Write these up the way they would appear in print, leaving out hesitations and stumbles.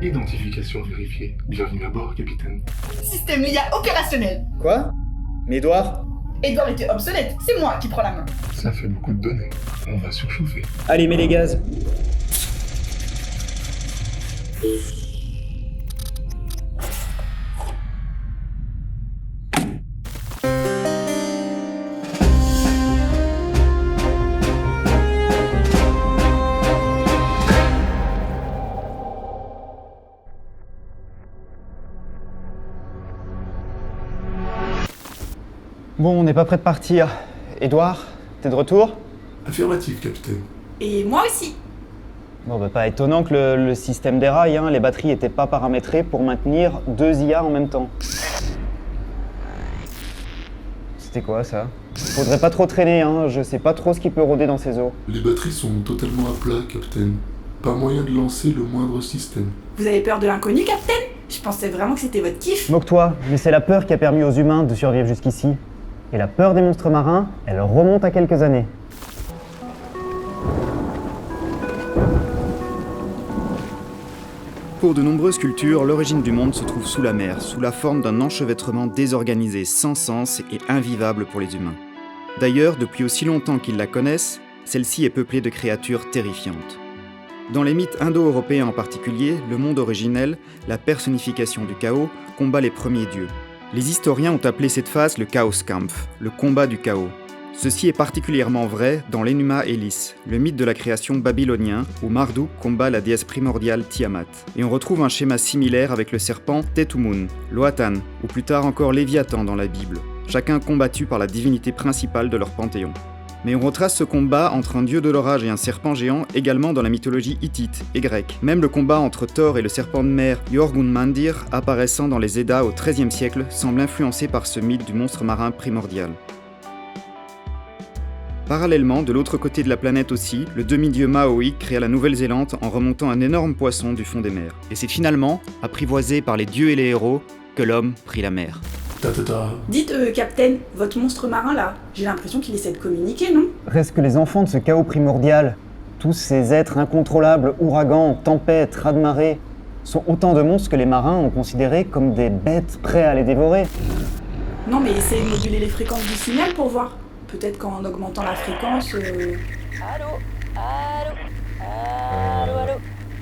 Identification vérifiée. Bienvenue à bord, capitaine. Système LIA opérationnel. Quoi? Mais Edouard? Edouard était obsolète, c'est moi qui prends la main. Ça fait beaucoup de données. On va surchauffer. Allez, mets les gaz. Bon, on n'est pas prêt de partir. Edouard, t'es de retour? Affirmatif, capitaine. Et moi aussi. Bon, bah pas étonnant que le système déraille, hein. Les batteries étaient pas paramétrées pour maintenir 2 IA en même temps. C'était quoi ça? Faudrait pas trop traîner, hein. Je sais pas trop ce qui peut rôder dans ces eaux. Les batteries sont totalement à plat, capitaine. Pas moyen de lancer le moindre système. Vous avez peur de l'inconnu, capitaine? Je pensais vraiment que c'était votre kiff. Moque-toi, mais c'est la peur qui a permis aux humains de survivre jusqu'ici. Et la peur des monstres marins, elle remonte à quelques années. Pour de nombreuses cultures, l'origine du monde se trouve sous la mer, sous la forme d'un enchevêtrement désorganisé, sans sens et invivable pour les humains. D'ailleurs, depuis aussi longtemps qu'ils la connaissent, celle-ci est peuplée de créatures terrifiantes. Dans les mythes indo-européens en particulier, le monde originel, la personnification du chaos, combat les premiers dieux. Les historiens ont appelé cette phase le Chaoskampf, le combat du chaos. Ceci est particulièrement vrai dans l'Enuma Elish, le mythe de la création babylonien, où Marduk combat la déesse primordiale Tiamat. Et on retrouve un schéma similaire avec le serpent Tetumun, Loatan, ou plus tard encore Léviathan dans la Bible, chacun combattu par la divinité principale de leur panthéon. Mais on retrace ce combat entre un dieu de l'orage et un serpent géant également dans la mythologie hittite et grecque. Même le combat entre Thor et le serpent de mer Jorgunmandir, apparaissant dans les Eddas au XIIIe siècle, semble influencé par ce mythe du monstre marin primordial. Parallèlement, de l'autre côté de la planète aussi, le demi-dieu Maui créa la Nouvelle-Zélande en remontant un énorme poisson du fond des mers. Et c'est finalement, apprivoisé par les dieux et les héros, que l'homme prit la mer. Dites, capitaine, votre monstre marin là, j'ai l'impression qu'il essaie de communiquer, non? Reste que les enfants de ce chaos primordial, tous ces êtres incontrôlables, ouragans, tempêtes, raz-de-marée, sont autant de monstres que les marins ont considérés comme des bêtes prêts à les dévorer. Non mais essayez de moduler les fréquences du signal pour voir. Peut-être qu'en augmentant la fréquence... Allô? Allô? Allô? Allô?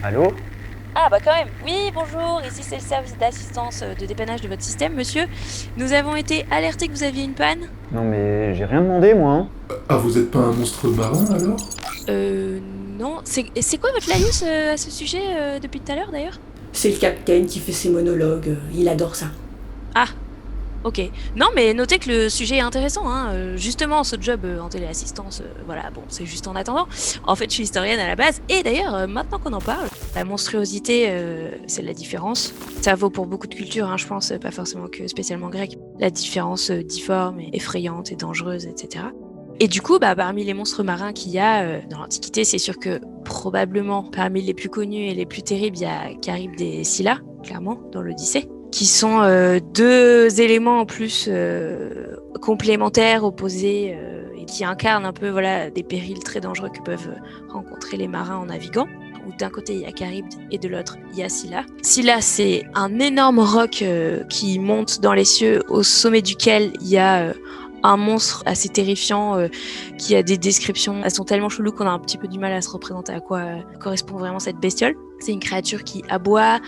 Allô? Ah bah quand même, oui bonjour, ici c'est le service d'assistance de dépannage de votre système, monsieur. Nous avons été alertés que vous aviez une panne. Non mais j'ai rien demandé moi, hein. Ah, vous êtes pas un monstre marin, alors? Non, c'est quoi votre laïus à ce sujet depuis tout à l'heure d'ailleurs? C'est le capitaine qui fait ses monologues, il adore ça. Ah, ok. Non mais notez que le sujet est intéressant, hein. Justement ce job en téléassistance, voilà, bon c'est juste en attendant. En fait je suis historienne à la base, et d'ailleurs maintenant qu'on en parle, la monstruosité c'est la différence. Ça vaut pour beaucoup de cultures, hein, je pense, pas forcément que spécialement grecque. La différence difforme, et effrayante et dangereuse, etc. Et du coup, parmi les monstres marins qu'il y a dans l'Antiquité, c'est sûr que probablement parmi les plus connus et les plus terribles, il y a Charybde et Scylla, clairement, dans l'Odyssée, qui sont deux éléments en plus complémentaires, opposés, et qui incarnent un peu des périls très dangereux que peuvent rencontrer les marins en naviguant. Où d'un côté il y a Charybde et de l'autre il y a Scylla. Scylla, c'est un énorme roc qui monte dans les cieux, au sommet duquel il y a un monstre assez terrifiant qui a des descriptions, elles sont tellement cheloues qu'on a un petit peu du mal à se représenter à quoi correspond vraiment cette bestiole. C'est une créature qui aboie,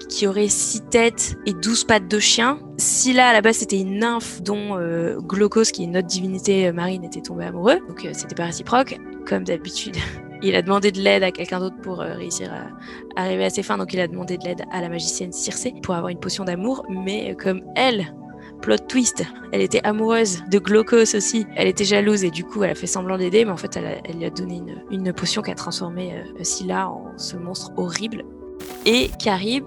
qui aurait 6 têtes et 12 pattes de chien. Scylla, à la base, c'était une nymphe dont Glaucos, qui est une autre divinité marine, était tombé amoureux. Donc c'était pas réciproque. Comme d'habitude, il a demandé de l'aide à quelqu'un d'autre pour réussir à arriver à ses fins. Donc il a demandé de l'aide à la magicienne Circé pour avoir une potion d'amour. Mais comme elle, plot twist, elle était amoureuse de Glaucos aussi. Elle était jalouse et du coup elle a fait semblant d'aider, mais en fait elle lui a donné une potion qui a transformé Scylla en ce monstre horrible. Et Charybde,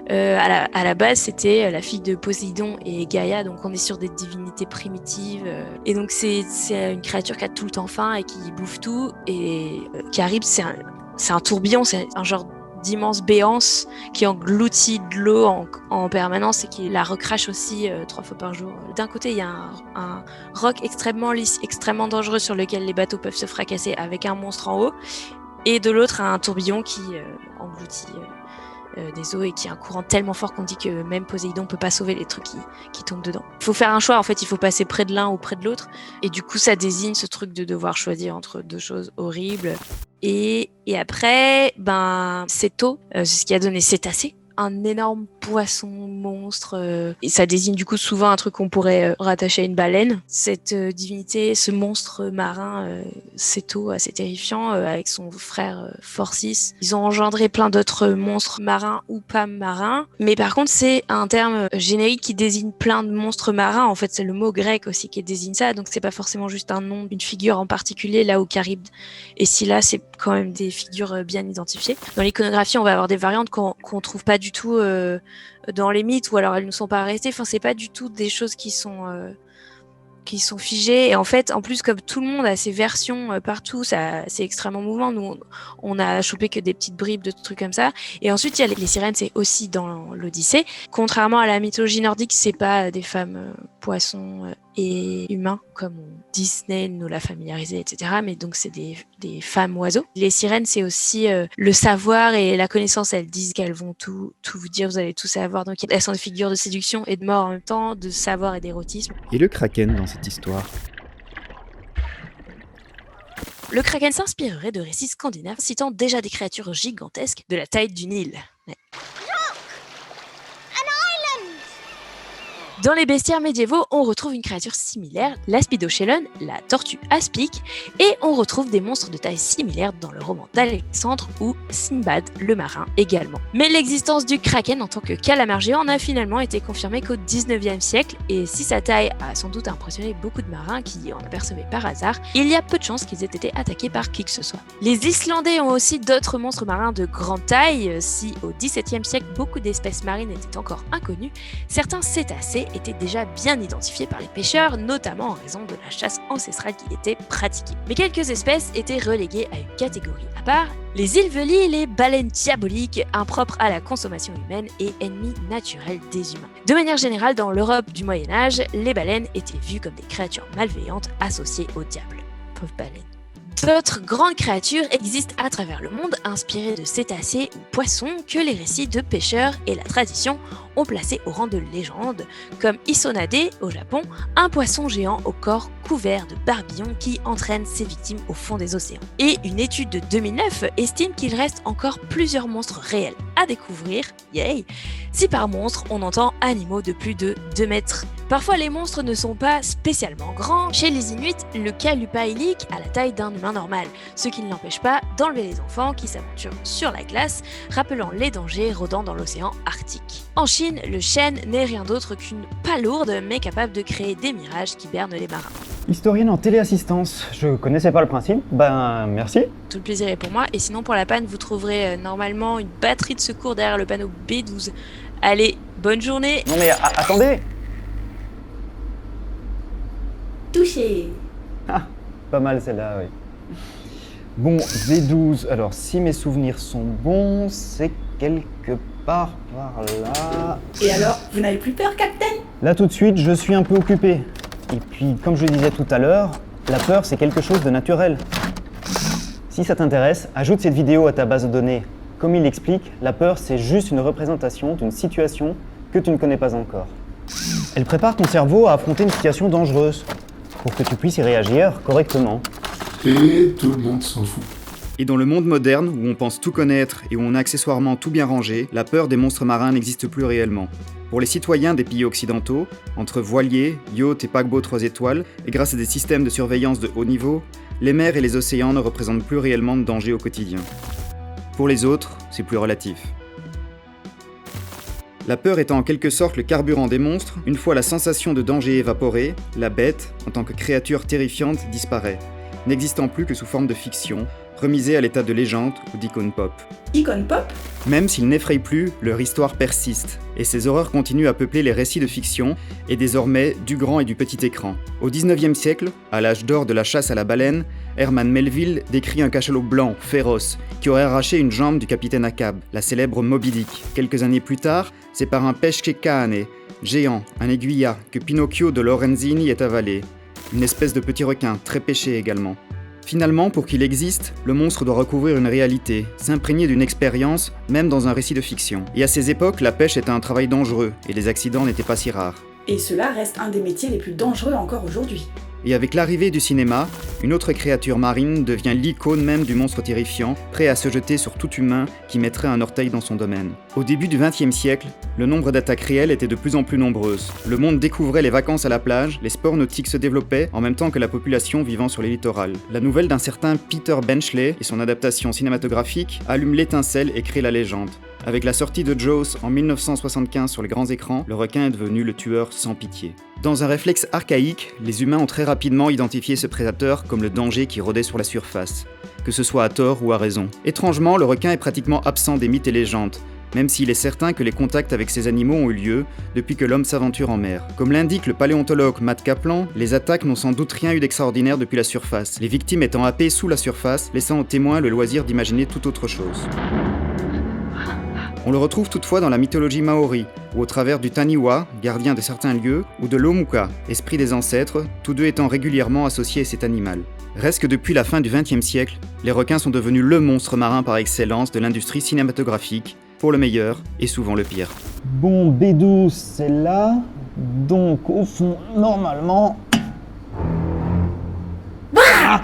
à la base c'était la fille de Poséidon et Gaïa, donc on est sur des divinités primitives. Et donc c'est une créature qui a tout le temps faim et qui bouffe tout. Et Charybde c'est un tourbillon, c'est un genre d'immense béance qui engloutit de l'eau en permanence et qui la recrache aussi 3 fois par jour. D'un côté, il y a un roc extrêmement lisse, extrêmement dangereux sur lequel les bateaux peuvent se fracasser avec un monstre en haut, et de l'autre, un tourbillon qui engloutit des eaux et qu'il y a un courant tellement fort qu'on dit que même Poséidon peut pas sauver les trucs qui tombent dedans. Il faut faire un choix, en fait, il faut passer près de l'un ou près de l'autre. Et du coup, ça désigne ce truc de devoir choisir entre deux choses horribles. Et après, Céto, c'est ce qui a donné cétacé. Un énorme poisson monstre, et ça désigne du coup souvent un truc qu'on pourrait rattacher à une baleine. Cette divinité, ce monstre marin, Céto, assez terrifiant, avec son frère Phorcys. Ils ont engendré plein d'autres monstres marins ou pas marins, mais par contre c'est un terme générique qui désigne plein de monstres marins. En fait, c'est le mot grec aussi qui désigne ça, donc c'est pas forcément juste un nom, une figure en particulier, là où Charybde et Scylla, c'est quand même des figures bien identifiées. Dans l'iconographie, on va avoir des variantes qu'on trouve pas du tout dans les mythes, ou alors elles ne sont pas restées. Enfin, c'est pas du tout des choses qui sont figées. Et en fait, en plus, comme tout le monde a ses versions partout, ça, c'est extrêmement mouvant. Nous, on a chopé que des petites bribes de trucs comme ça. Et ensuite, il y a les sirènes, c'est aussi dans l'Odyssée. Contrairement à la mythologie nordique, c'est pas des femmes poissons et humains comme Disney nous l'a familiarisé, etc. Mais donc c'est des femmes oiseaux. Les sirènes, c'est aussi le savoir et la connaissance. Elles disent qu'elles vont tout vous dire, vous allez tout savoir. Donc elles sont des figures de séduction et de mort en même temps, de savoir et d'érotisme. Et le kraken dans cette histoire? Le kraken s'inspirerait de récits scandinaves citant déjà des créatures gigantesques de la taille d'une île. Ouais. Dans les bestiaires médiévaux, on retrouve une créature similaire, l'Aspidoshelon, la tortue aspic, et on retrouve des monstres de taille similaire dans le roman d'Alexandre ou Sinbad le marin également. Mais l'existence du kraken en tant que calamar géant n'a finalement été confirmée qu'au 19e siècle, et si sa taille a sans doute impressionné beaucoup de marins qui en apercevaient par hasard, il y a peu de chances qu'ils aient été attaqués par qui que ce soit. Les Islandais ont aussi d'autres monstres marins de grande taille. Si au XVIIe siècle beaucoup d'espèces marines étaient encore inconnues, certains cétacés étaient déjà bien identifiés par les pêcheurs, notamment en raison de la chasse ancestrale qui était pratiquée. Mais quelques espèces étaient reléguées à une catégorie à part, les ilvelis, les baleines diaboliques, impropres à la consommation humaine et ennemis naturels des humains. De manière générale, dans l'Europe du Moyen-Âge, les baleines étaient vues comme des créatures malveillantes associées au diable. Pauvre baleine. D'autres grandes créatures existent à travers le monde, inspirées de cétacés ou poissons que les récits de pêcheurs et la tradition ont placé au rang de légende, comme Isonade au Japon, un poisson géant au corps couvert de barbillons qui entraîne ses victimes au fond des océans. Et une étude de 2009 estime qu'il reste encore plusieurs monstres réels à découvrir, yay, si par monstre on entend animaux de plus de 2 mètres. Parfois les monstres ne sont pas spécialement grands. Chez les Inuits, le Kalupaillik a la taille d'un humain normal, ce qui ne l'empêche pas d'enlever les enfants qui s'aventurent sur la glace, rappelant les dangers rôdant dans l'océan Arctique. En Chine, le chêne n'est rien d'autre qu'une palourde, mais capable de créer des mirages qui bernent les marins. Historienne en téléassistance, je connaissais pas le principe, merci. Tout le plaisir est pour moi, et sinon pour la panne, vous trouverez normalement une batterie de secours derrière le panneau B12. Allez, bonne journée. Non mais attendez. Touché. Ah, pas mal celle-là, oui. Bon, V12, alors si mes souvenirs sont bons, c'est quelque part par là. Et alors, vous n'avez plus peur, Capitaine? Là tout de suite, je suis un peu occupé. Et puis, comme je disais tout à l'heure, la peur c'est quelque chose de naturel. Si ça t'intéresse, ajoute cette vidéo à ta base de données. Comme il l'explique, la peur c'est juste une représentation d'une situation que tu ne connais pas encore. Elle prépare ton cerveau à affronter une situation dangereuse, pour que tu puisses y réagir correctement. Et tout le monde s'en fout. Et dans le monde moderne, où on pense tout connaître et où on a accessoirement tout bien rangé, la peur des monstres marins n'existe plus réellement. Pour les citoyens des pays occidentaux, entre voiliers, yachts et paquebots 3 étoiles, et grâce à des systèmes de surveillance de haut niveau, les mers et les océans ne représentent plus réellement de danger au quotidien. Pour les autres, c'est plus relatif. La peur étant en quelque sorte le carburant des monstres, une fois la sensation de danger évaporée, la bête, en tant que créature terrifiante, disparaît, n'existant plus que sous forme de fiction, remisée à l'état de légende ou d'icône pop. Icône pop? Même s'ils n'effrayent plus, leur histoire persiste, et ces horreurs continuent à peupler les récits de fiction, et désormais du grand et du petit écran. Au XIXe siècle, à l'âge d'or de la chasse à la baleine, Herman Melville décrit un cachalot blanc, féroce, qui aurait arraché une jambe du capitaine Ahab, la célèbre Moby Dick. Quelques années plus tard, c'est par un pesce-cane, géant, un aiguillat, que Pinocchio de Lorenzini est avalé. Une espèce de petit requin, très pêché également. Finalement, pour qu'il existe, le monstre doit recouvrir une réalité, s'imprégner d'une expérience, même dans un récit de fiction. Et à ces époques, la pêche était un travail dangereux, et les accidents n'étaient pas si rares. Et cela reste un des métiers les plus dangereux encore aujourd'hui. Et avec l'arrivée du cinéma, une autre créature marine devient l'icône même du monstre terrifiant, prêt à se jeter sur tout humain qui mettrait un orteil dans son domaine. Au début du XXe siècle, le nombre d'attaques réelles était de plus en plus nombreuses. Le monde découvrait les vacances à la plage, les sports nautiques se développaient, en même temps que la population vivant sur les littorales. La nouvelle d'un certain Peter Benchley et son adaptation cinématographique allume l'étincelle et crée la légende. Avec la sortie de Jaws en 1975 sur les grands écrans, le requin est devenu le tueur sans pitié. Dans un réflexe archaïque, les humains ont très rapidement identifié ce prédateur comme le danger qui rôdait sur la surface, que ce soit à tort ou à raison. Étrangement, le requin est pratiquement absent des mythes et légendes, même s'il est certain que les contacts avec ces animaux ont eu lieu depuis que l'homme s'aventure en mer. Comme l'indique le paléontologue Matt Kaplan, les attaques n'ont sans doute rien eu d'extraordinaire depuis la surface, les victimes étant happées sous la surface, laissant aux témoins le loisir d'imaginer toute autre chose. On le retrouve toutefois dans la mythologie maori, ou au travers du Taniwa, gardien de certains lieux, ou de l'Omuka, esprit des ancêtres, tous deux étant régulièrement associés à cet animal. Reste que depuis la fin du XXe siècle, les requins sont devenus le monstre marin par excellence de l'industrie cinématographique, pour le meilleur et souvent le pire. Bon, B12, c'est là. Donc, au fond, normalement... Ah,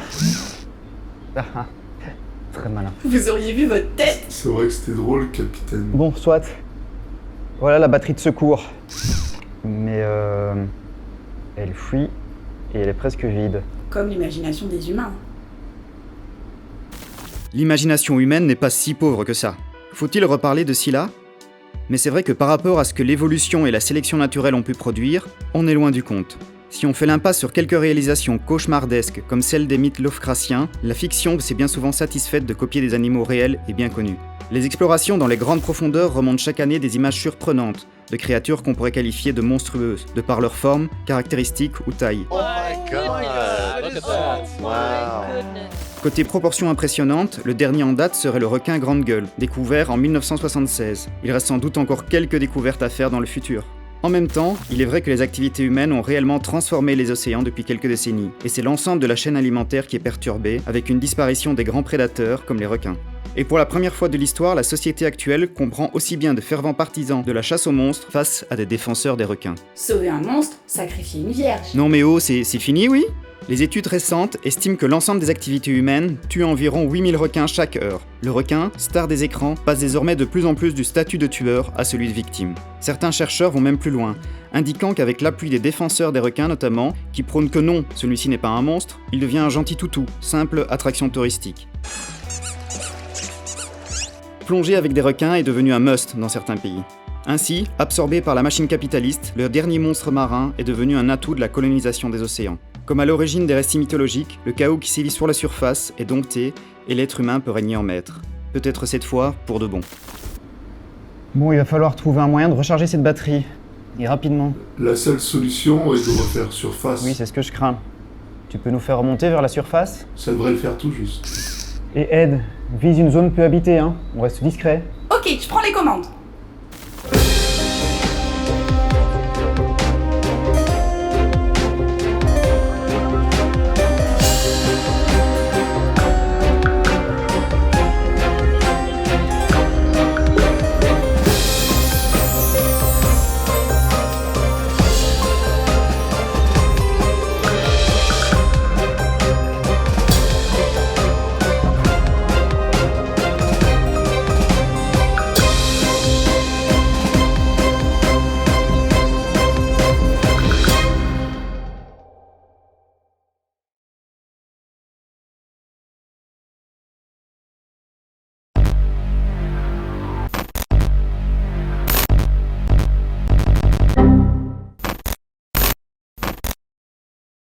très malin. Vous auriez vu votre tête. C'est vrai que c'était drôle, capitaine. Bon, soit. Voilà la batterie de secours. Mais elle fuit et elle est presque vide. Comme l'imagination des humains. L'imagination humaine n'est pas si pauvre que ça. Faut-il reparler de Scylla ? Mais c'est vrai que par rapport à ce que l'évolution et la sélection naturelle ont pu produire, on est loin du compte. Si on fait l'impasse sur quelques réalisations cauchemardesques comme celles des mythes Lovecraftiens, la fiction s'est bien souvent satisfaite de copier des animaux réels et bien connus. Les explorations dans les grandes profondeurs remontent chaque année des images surprenantes, de créatures qu'on pourrait qualifier de monstrueuses, de par leur forme, caractéristiques ou taille. Oh my god! Look at that! Wow! Côté proportions impressionnantes, le dernier en date serait le requin grande gueule, découvert en 1976. Il reste sans doute encore quelques découvertes à faire dans le futur. En même temps, il est vrai que les activités humaines ont réellement transformé les océans depuis quelques décennies, et c'est l'ensemble de la chaîne alimentaire qui est perturbée, avec une disparition des grands prédateurs comme les requins. Et pour la première fois de l'histoire, la société actuelle comprend aussi bien de fervents partisans de la chasse aux monstres face à des défenseurs des requins. Sauver un monstre, sacrifier une vierge. Non mais oh, c'est fini, oui ? Les études récentes estiment que l'ensemble des activités humaines tue environ 8000 requins chaque heure. Le requin, star des écrans, passe désormais de plus en plus du statut de tueur à celui de victime. Certains chercheurs vont même plus loin, indiquant qu'avec l'appui des défenseurs des requins notamment, qui prônent que non, celui-ci n'est pas un monstre, il devient un gentil toutou, simple attraction touristique. Plonger avec des requins est devenu un must dans certains pays. Ainsi, absorbé par la machine capitaliste, le dernier monstre marin est devenu un atout de la colonisation des océans. Comme à l'origine des récits mythologiques, le chaos qui sévit sur la surface est dompté et l'être humain peut régner en maître. Peut-être cette fois pour de bon. Bon, il va falloir trouver un moyen de recharger cette batterie. Et rapidement. La seule solution est de refaire surface. Oui, c'est ce que je crains. Tu peux nous faire remonter vers la surface ? Ça devrait le faire tout juste. Et Ed, vise une zone peu habitée, hein. On reste discret. Ok, je prends les commandes.